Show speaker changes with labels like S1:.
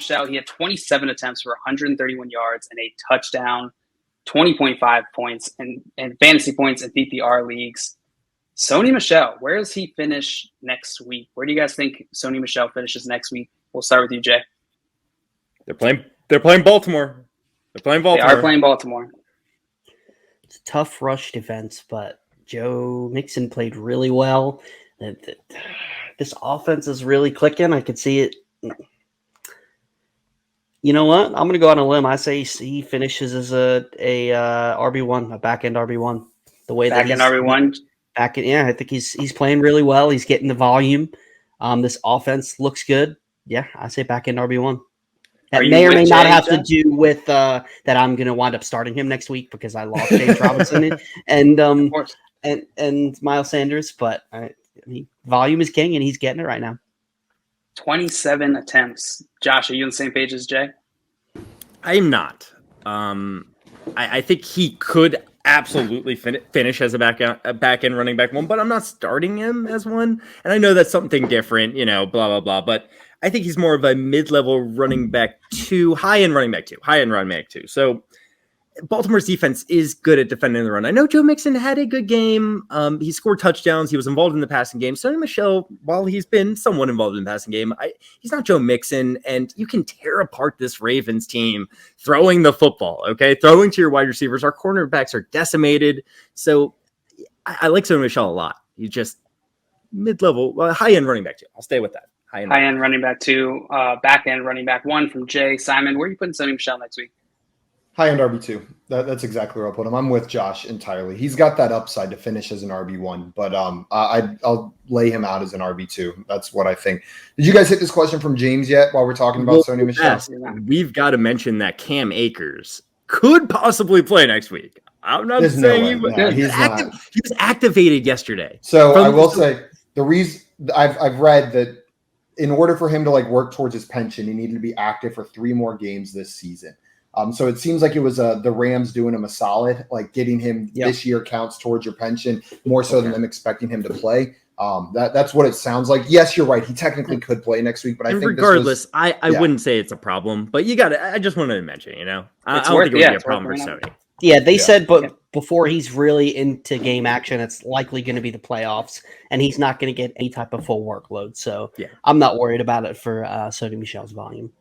S1: Michel, he had 27 attempts for 131 yards and a touchdown, 20.5 points and fantasy points in PPR leagues. Sony Michel, where does he finish next week? Where do you guys think Sony Michel finishes next week? We'll start with you, Jay.
S2: They're playing Baltimore. They are
S1: playing Baltimore.
S3: It's a tough rush defense, but Joe Mixon played really well. This offense is really clicking. I could see it. You know what? I'm going to go on a limb. I say he finishes as a RB1, a back end RB1. The way
S1: back end RB1.
S3: I think he's playing really well. He's getting the volume. This offense looks good. Yeah, I say back end RB1. That may or may not have to do with that I'm going to wind up starting him next week because I lost James Robinson and Miles Sanders. But volume is king, and he's getting it right now.
S1: 27 attempts. Josh, are you on the same page as Jay?
S2: I'm not. I think he could absolutely finish as a back end running back one, but I'm not starting him as one. And I know that's something different, blah, blah, blah. But I think he's more of a mid-level running back two, high-end running back two. So Baltimore's defense is good at defending the run. I know Joe Mixon had a good game. He scored touchdowns. He was involved in the passing game. Sony Michel, while he's been somewhat involved in the passing game, he's not Joe Mixon, and you can tear apart this Ravens team throwing the football, okay? Throwing to your wide receivers. Our cornerbacks are decimated. So I like Sony Michel a lot. He's just mid-level, high-end running back two. I'll stay with that.
S1: High-end running back two, back-end running back one from Jay. Simon, where are you putting Sony Michel next week?
S4: High-end RB2. That's exactly where I'll put him. I'm with Josh entirely. He's got that upside to finish as an RB1, but I'll lay him out as an RB2. That's what I think. Did you guys hit this question from James yet while we're talking about Sony Michel?
S2: Yes. We've got to mention that Cam Akers could possibly play next week. I'm not saying he was activated yesterday.
S4: So I will say the reason I've read that in order for him to work towards his pension, he needed to be active for 3 more games this season. So it seems like it was the Rams doing him a solid, getting him this year counts towards your pension more so than them expecting him to play. That's what it sounds like. Yes, you're right. He technically could play next week, but I think
S2: regardless, I wouldn't say it's a problem. But I just wanted to mention, I don't think it would be a problem for Sony.
S3: Yeah, they said, but before he's really into game action, it's likely going to be the playoffs, and he's not going to get any type of full workload. So I'm not worried about it for Sony Michel's volume.